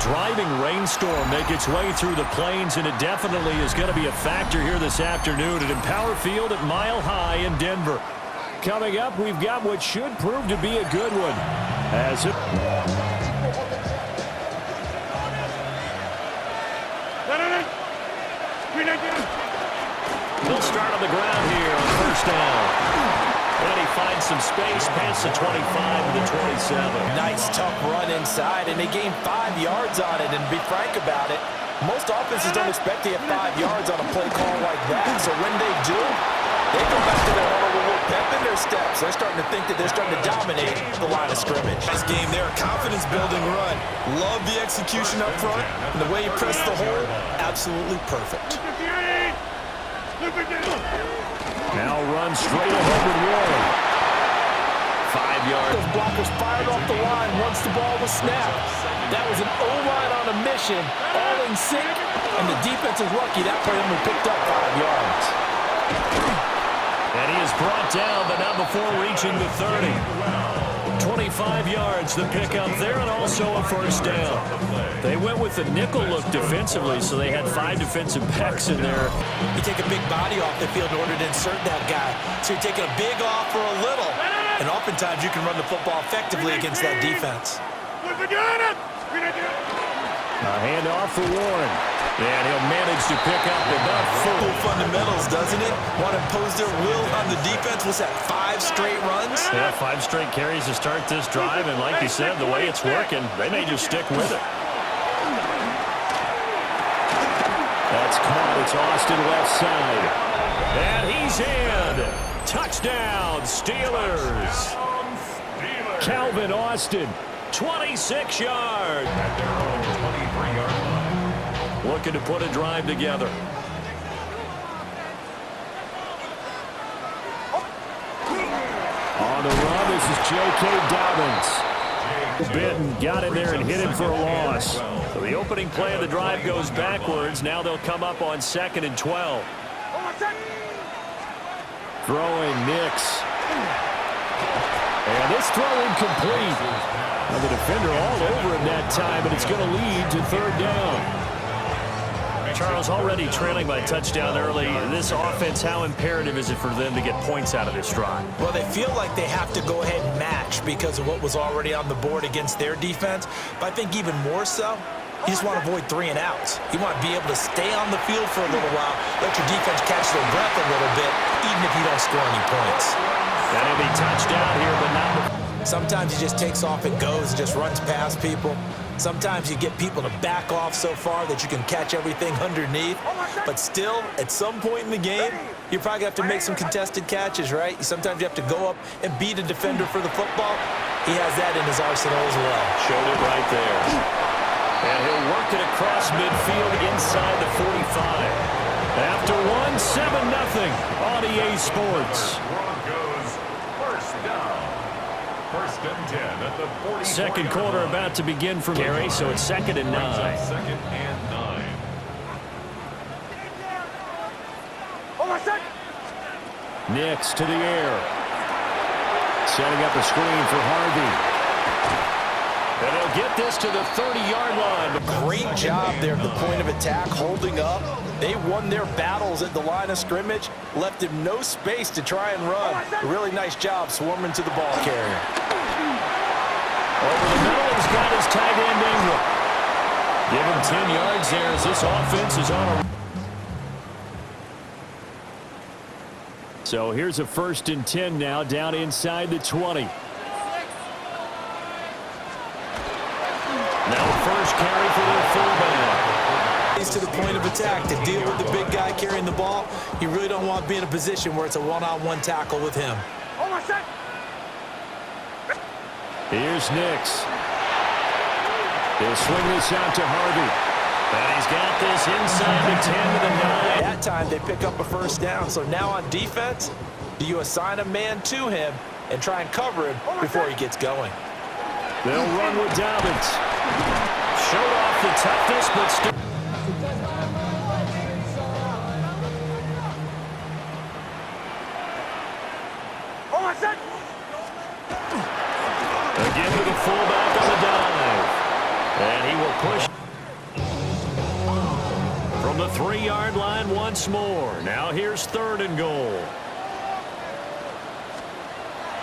driving rainstorm make its way through the plains, and it definitely is going to be a factor here this afternoon at Empower Field at Mile High in Denver. Coming up, we've got what should prove to be a good one. As it... He'll start on the ground here on first down. And he finds some space past the 25 to the 27. Nice, tough run inside, and they gained 5 yards on it. And to be frank about it, most offenses don't expect to get 5 yards on a play call like that. So when they do, they go back to their normal little pep in their steps. They're starting to think that they're starting to dominate the line of scrimmage. This game there, confidence-building run. Love the execution up front, and the way he pressed the hole, absolutely perfect. Now run straight ahead with Warren. 5 yards. Those blockers fired off the line once the ball was snapped. That was an O-line on a mission, all in sync, and the defense is lucky that play only picked up 5 yards. And he is brought down, but not before reaching the 30. 25 yards, the pickup there, and also a first down. They went with the nickel look defensively, so they had 5 defensive backs in there. You take a big body off the field in order to insert that guy. So you're taking a big off for a little. And oftentimes you can run the football effectively against that defense. A handoff for Warren. And he'll manage to pick up about 4. Fundamentals, doesn't it? Want to impose their will on the defense. Was that 5 straight runs? Yeah, 5 straight carries to start this drive. And like you said, the way it's working, they may just stick with it. That's caught. It's Austin left side. And he's in. Touchdown, Steelers. Calvin Austin, 26 yards. At their own 23-yard line. Looking to put a drive together. On the run, this is J.K. Dobbins. Benton got in there and hit him for a loss. So the opening play of the drive goes backwards. Now they'll come up on 2nd and 12. Throwing Nix. And this throw incomplete. Now the defender all over him that time, but it's going to lead to 3rd down. Charles, already trailing by touchdown early. This offense, how imperative is it for them to get points out of this drive? Well, they feel like they have to go ahead and match because of what was already on the board against their defense. But I think even more so, you just want to avoid 3 and outs. You want to be able to stay on the field for a little while, let your defense catch their breath a little bit, even if you don't score any points. That'll be touchdown here, but not. Sometimes he just takes off and goes, just runs past people. Sometimes you get people to back off so far that you can catch everything underneath. But still, at some point in the game, you're probably going to have to make some contested catches, right? Sometimes you have to go up and beat a defender for the football. He has that in his arsenal as well. Showed it right there. And he'll work it across midfield inside the 45. After 7-0 on EA Sports. Broncos first down. 1st and 10 at the 40. Second quarter about to begin from Gary, so it's 2nd and 9. 2nd and 9. Nix to the air. Setting up a screen for Harvey. And he'll get this to the 30-yard line. Great job there at the point of attack, holding up. They won their battles at the line of scrimmage, left him no space to try and run. A really nice job swarming to the ball carrier. Over the middle, he's got his tight end Ingram. Give him 10 yards there as this offense is on a... So here's a 1st and 10 now, down inside the 20. Now first carry for their fullback. He's to the point of attack to deal with the big guy carrying the ball. You really don't want to be in a position where it's a one-on-one tackle with him. Here's Nix. He'll swing this out to Harvey. And he's got this inside the 10 to the 9. That time they pick up a first down. So now on defense, do you assign a man to him and try and cover him before he gets going? They'll run with Dobbins. Showed off the toughness, but still. Again with the fullback on the dive. And he will push. 3-yard line once more. Now here's 3rd and goal.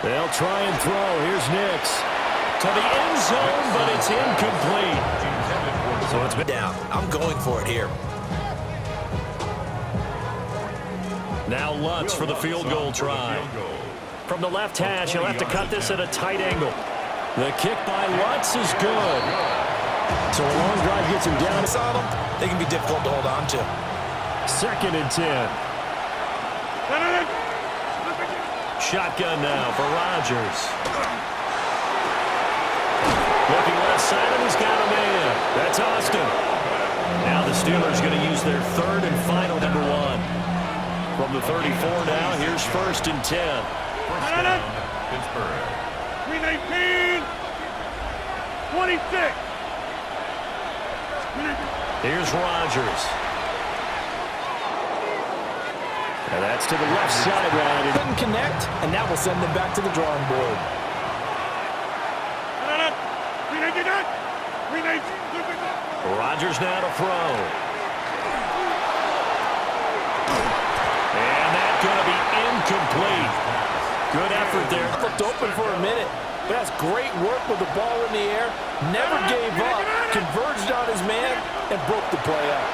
They'll try and throw. Here's Nix. To the end zone, but it's incomplete. So it's been down. I'm going for it here. Now Lutz for the field goal try. From the left hash, he'll have to cut this at a tight angle. The kick by Lutz is good. So a long drive gets him down. They can be difficult to hold on to. 2nd and 10. Shotgun now for Rodgers. Looking left side, and he's got a man. That's Austin. Now the Steelers going to use their 3rd and final number 1. From the 34 now, here's 1st and 10. Pittsburgh. 319. 26. Here's Rodgers. And that's to the left sideline. It doesn't connect, and that will send them back to the drawing board. Rodgers now to throw. And that's going to be incomplete. Good effort there. Looked open for a minute, but that's great work with the ball in the air. Never gave up, converged on his man, and broke the play up.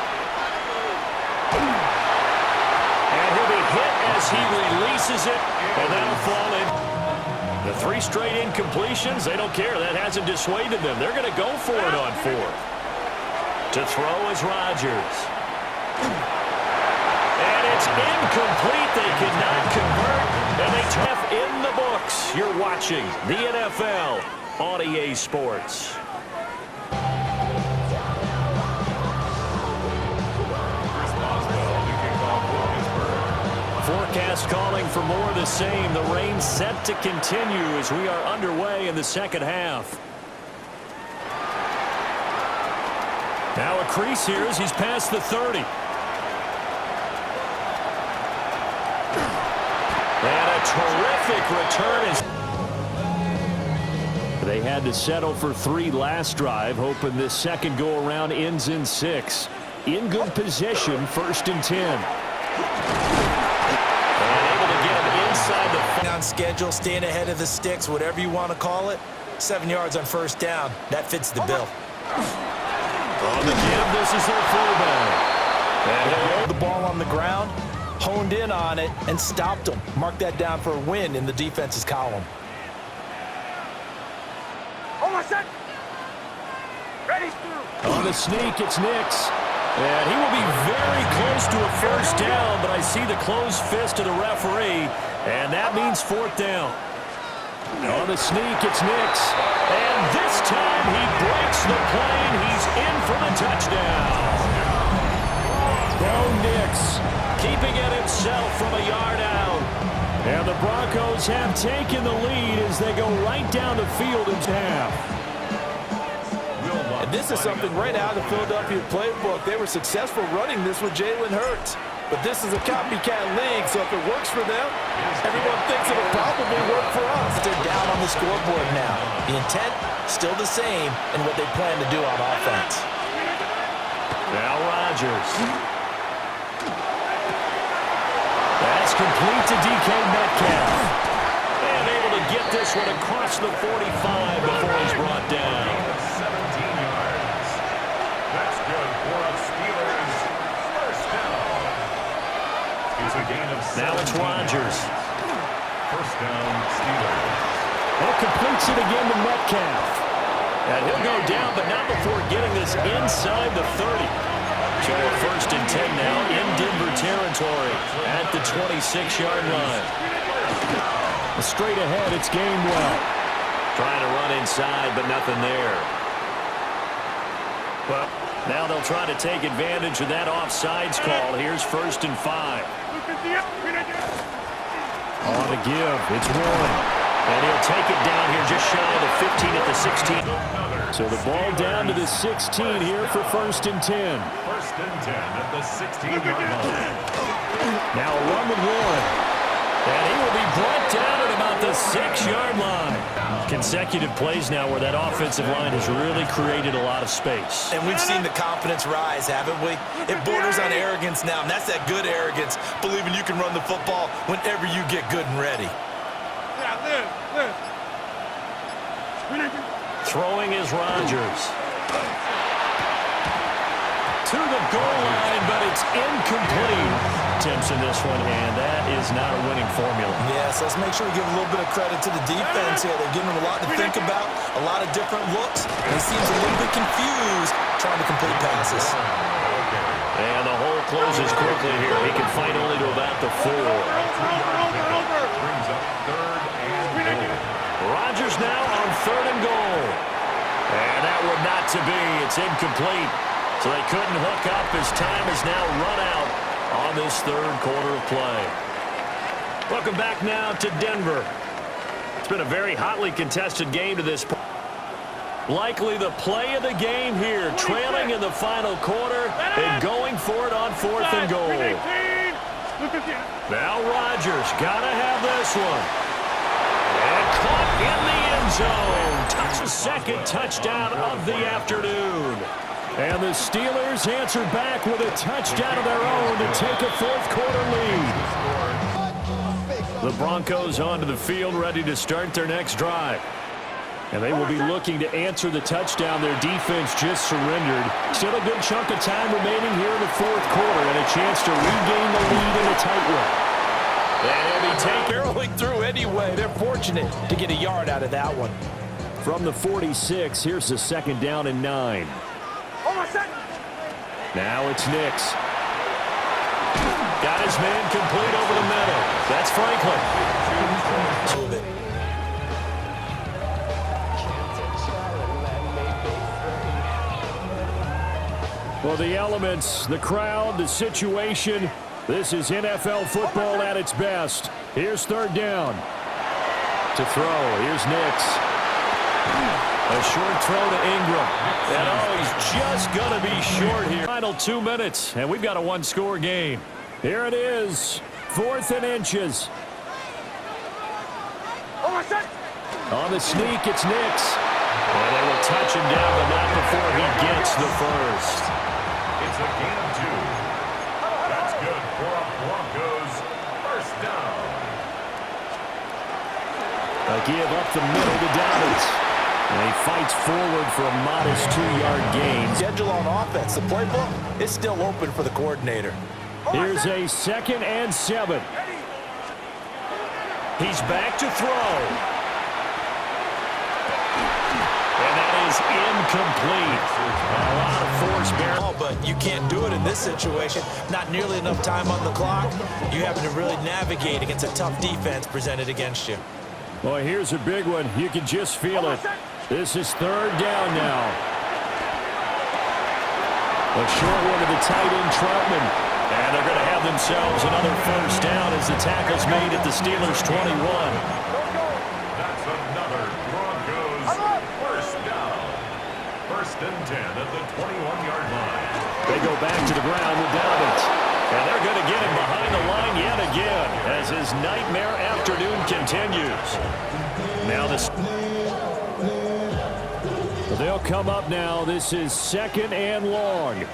And he'll be hit as he releases it, and that'll fall in. The 3 straight incompletions, they don't care. That hasn't dissuaded them. They're going to go for it on 4th. To throw is Rodgers. And it's incomplete. They cannot convert, and they tough in the books. You're watching the NFL on EA Sports. Forecast calling for more of the same. The rain set to continue as we are underway in the 2nd half. Now a crease here as he's past the 30. And a terrific return. They had to settle for 3 last drive, hoping this second go-around ends in 6. In good position, 1st and 10. Inside the On schedule, staying ahead of the sticks, whatever you want to call it. 7 yards on 1st down. That fits the bill. On the give, this is their fullback. And he'll hold the ball on the ground, honed in on it, and stopped him. Mark that down for a win in the defense's column. Almost set. Ready. On the sneak, it's Nix. And he will be very close to a 1st down, but I see the closed fist of the referee, and that means 4th down. On the sneak, it's Nix. And this time he breaks the plane. He's in for the touchdown. Bo Nix keeping it himself from a yard out. And the Broncos have taken the lead as they go right down the field in half. And this is something right out of the Philadelphia playbook. They were successful running this with Jalen Hurts. But this is a copycat league, so if it works for them, everyone thinks it'll probably work for us. They're down on the scoreboard now. The intent, still the same in what they plan to do on offense. Now Rodgers. That's complete to DK Metcalf. And able to get this one across the 45 before he's brought down. 17 yards. That's good for a Steelers 1st down. It's a gain of 17 Now it's Rodgers. 1st down, Steelers. Well, completes it again to Metcalf. And he'll go down, but not before getting this inside the 30. So a 1st and 10 now in Denver territory at the 26-yard line. Straight ahead, it's Gainwell. Trying to run inside, but nothing there. Well, now they'll try to take advantage of that offsides call. Here's 1st and 5. On the give, it's Warren. And he'll take it down here just shy of the 15 at the 16. So the ball down to the 16 here for 1st and 10. 1st and 10 at the 16-yard line. Now a run with Warren. And he will be brought down at about the 6-yard line. Consecutive plays now where that offensive line has really created a lot of space. And we've seen the confidence rise, haven't we? It borders on arrogance now, and that's that good arrogance, believing you can run the football whenever you get good and ready. Throwing is Rodgers. To the goal line, but it's incomplete. Attempts in this one, and that is not a winning formula. Yes, let's make sure we give a little bit of credit to the defense here. They're giving him a lot to think about, a lot of different looks, and he seems a little bit confused trying to complete passes. And the hole closes quickly here. He can fight only to about the 4. Brings up 3rd and goal. Rodgers now on 3rd and goal. And that would not to be. It's incomplete. So they couldn't hook up as time is now run out on this 3rd quarter of play. Welcome back now to Denver. It's been a very hotly contested game to this point. Likely the play of the game here, trailing in the final quarter and going for it on 4th and goal. Now Rodgers got to have this one. And caught in the end zone. Second touchdown of the afternoon. And the Steelers answer back with a touchdown of their own to take a 4th quarter lead. The Broncos onto the field, ready to start their next drive. And they will be looking to answer the touchdown their defense just surrendered. Still a good chunk of time remaining here in the 4th quarter and a chance to regain the lead in a tight one. That heavy take barreling through anyway. They're fortunate to get a yard out of that one. From the 46, here's the 2nd down and 9. Now it's Nix. Got his man complete over the middle. That's Franklin. Well, the elements, the crowd, the situation, this is NFL football at its best. Here's 3rd down. To throw, here's Nix. A short throw to Ingram. And oh, he's just going to be short here. Final 2 minutes, and we've got a 1-score game. Here it is, 4th and inches. On the sneak, it's Nix. And they will touch him down, but not before he gets the first. It's a gain of 2. That's good for a Broncos 1st down. A give up the middle to Dobbins. And he fights forward for a modest 2-yard gain. Schedule on offense. The playbook is still open for the coordinator. Here's a 2nd and 7. He's back to throw. And that is incomplete. A lot of force barrel. But you can't do it in this situation. Not nearly enough time on the clock. You're having to really navigate against a tough defense presented against you. Well, here's a big one. You can just feel it. This is 3rd down now. A short one to the tight end, Troutman. And they're going to have themselves another 1st down as the tackle's made at the Steelers' 21. That's another Broncos 1st down. 1st and 10 at the 21-yard line. They go back to the ground with Dobbins. And they're going to get him behind the line yet again as his nightmare afternoon continues. Now they'll come up now. This is 2nd and long.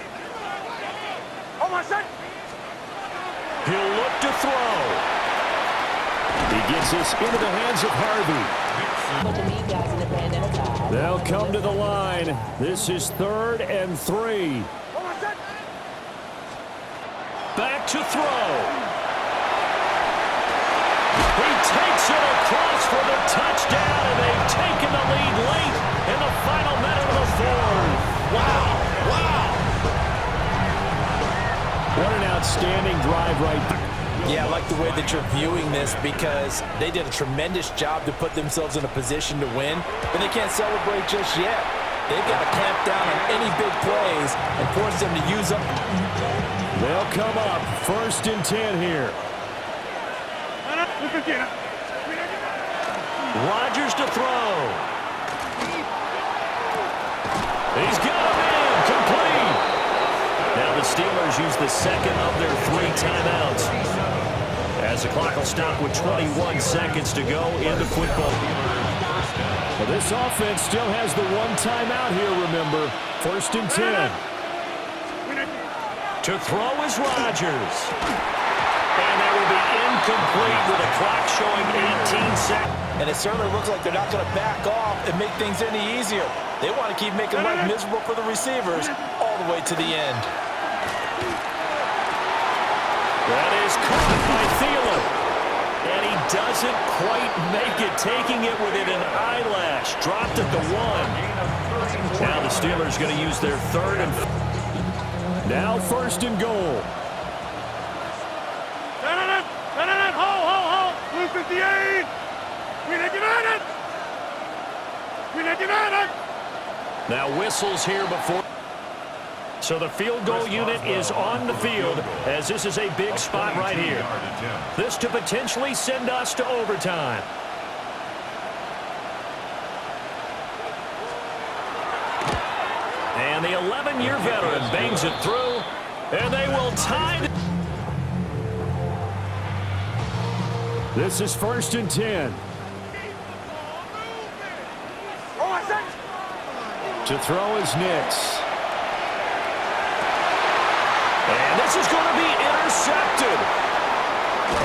He'll look to throw. He gets this into the hands of Harvey. They'll come to the line. This is 3rd and 3. Back to throw. He takes it across for the touchdown, and they've taken the lead late in the final minute of the 4th. Wow. What an outstanding drive right there. Yeah, I like the way that you're viewing this because they did a tremendous job to put themselves in a position to win, but they can't celebrate just yet. They've got to clamp down on any big plays and force them to use them. They'll come up 1st and 10 here. Rodgers to throw. He's got him in, complete. Now the Steelers use the 2nd of their 3 timeouts. as the clock will stop with 21 seconds to go into football. Well, this offense still has the one timeout here, remember. 1st and 10. To throw is Rodgers. And that will be incomplete with a clock showing 18 seconds. And it certainly looks like they're not going to back off and make things any easier. They want to keep making life miserable for the receivers all the way to the end. That is caught by Thielen. And he doesn't quite make it, taking it within an eyelash. Dropped at the 1. Now the Steelers going to use their 3rd and... Now 1st and goal. Ho! Blue 58! Now whistles here before. So the field goal unit is on the field as this is a big spot right here. This to potentially send us to overtime. And the 11-year veteran bangs it through, and they will tie. This is 1st and 10. To throw is Nix. And this is going to be intercepted.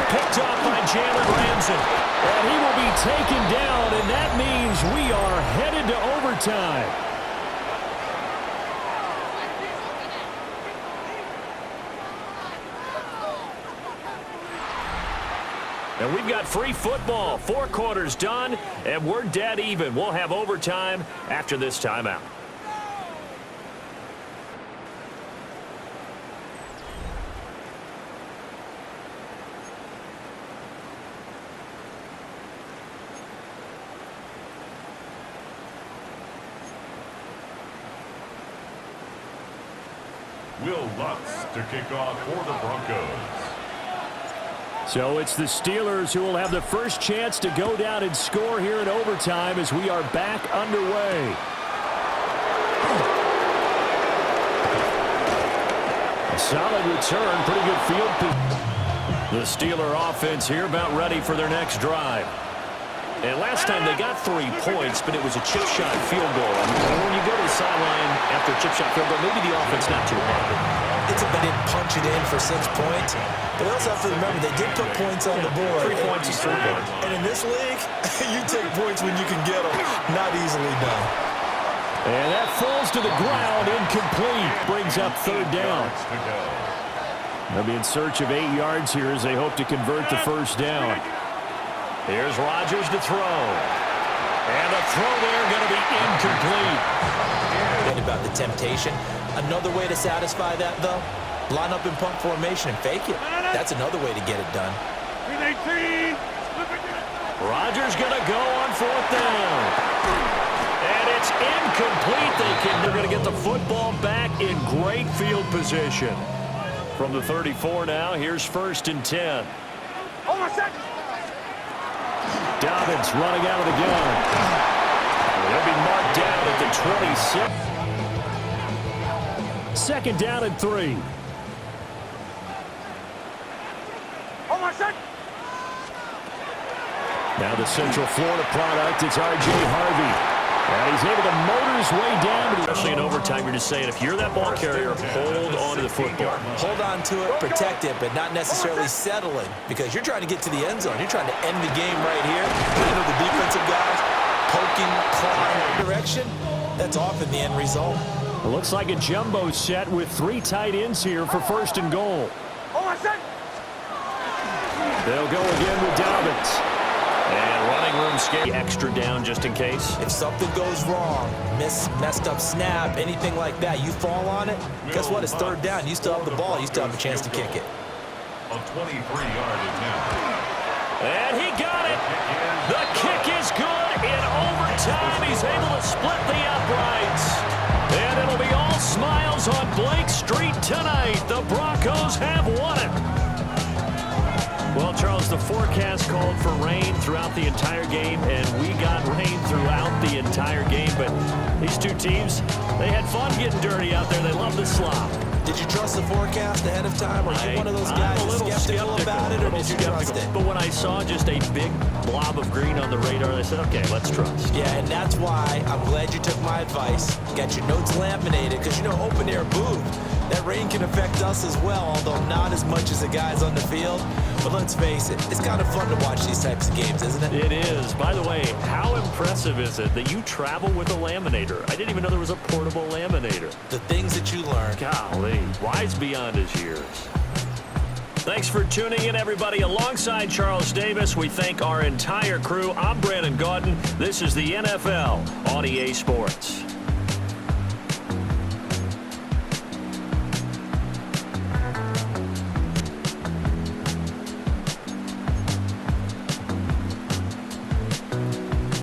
Picked up by Jalen Ramsey. And he will be taken down, and that means we are headed to overtime. And we've got free football. 4 quarters done, and we're dead even. We'll have overtime after this timeout. Will Lutz to kick off for the Broncos. So it's the Steelers who will have the first chance to go down and score here in overtime as we are back underway. A solid return, pretty good field. The Steeler offense here about ready for their next drive. And last time they got 3 points, but it was a chip shot field goal. And when you go to the sideline after a chip shot field goal, maybe the offense not too happy. It's a bit didn't punch it in for 6 points. But we also have to remember they did put points on the board. 3 points is 3 points. And in this league, you take points when you can get them. Not easily done. And that falls to the ground, incomplete. Brings up 3rd down. They'll be in search of 8 yards here as they hope to convert the 1st down. Here's Rodgers to throw. And a throw there going to be incomplete. Forget about the temptation. Another way to satisfy that, though, line up in punt formation and fake it. That's another way to get it done. Rodgers going to go on 4th down. And it's incomplete. They're going to get the football back in great field position. From the 34 now, here's 1st and 10. Dobbins running out of the gun. They'll be marked down at the 26. 2nd down and 3. Now the Central Florida product, it's R.J. Harvey. And he's able to motor his way down. Especially in overtime, you're just saying, if you're that ball carrier, hold on to the football. Hold on to it, protect it, but not necessarily settling, because you're trying to get to the end zone. You're trying to end the game right here. You know, the defensive guys poking, clawing direction. That's often the end result. It looks like a jumbo set with 3 tight ends here for 1st and goal. They'll go again with Dobbins. And running room skate extra down just in case. If something goes wrong, messed up snap, anything like that, you fall on it, guess what? It's 3rd down. You still have the ball. You still have a chance to kick it. A 23-yard attempt. And he got it. The kick is good in overtime. He's able to split the uprights. And it'll be all smiles on Blake Street tonight. The Broncos have won it. Well, Charles, the forecast called for rain throughout the entire game, and we got rain throughout the entire game. But these two teams, they had fun getting dirty out there. They love the slop. Did you trust the forecast ahead of time, or are you one of those guys I'm a little skeptical about it, or did you trust it? But when I saw just a big blob of green on the radar, I said, okay, let's trust. Yeah, and that's why I'm glad you took my advice. Got your notes laminated, because you know open air booth, that rain can affect us as well, although not as much as the guys on the field. But let's face it, it's kind of fun to watch these types of games, isn't it? It is. By the way, how impressive is it that you travel with a laminator? I didn't even know there was a portable laminator. The things that you learn. Golly, wise beyond his years. Thanks for tuning in, everybody. Alongside Charles Davis, we thank our entire crew. I'm Brandon Gaudin. This is the NFL on EA Sports.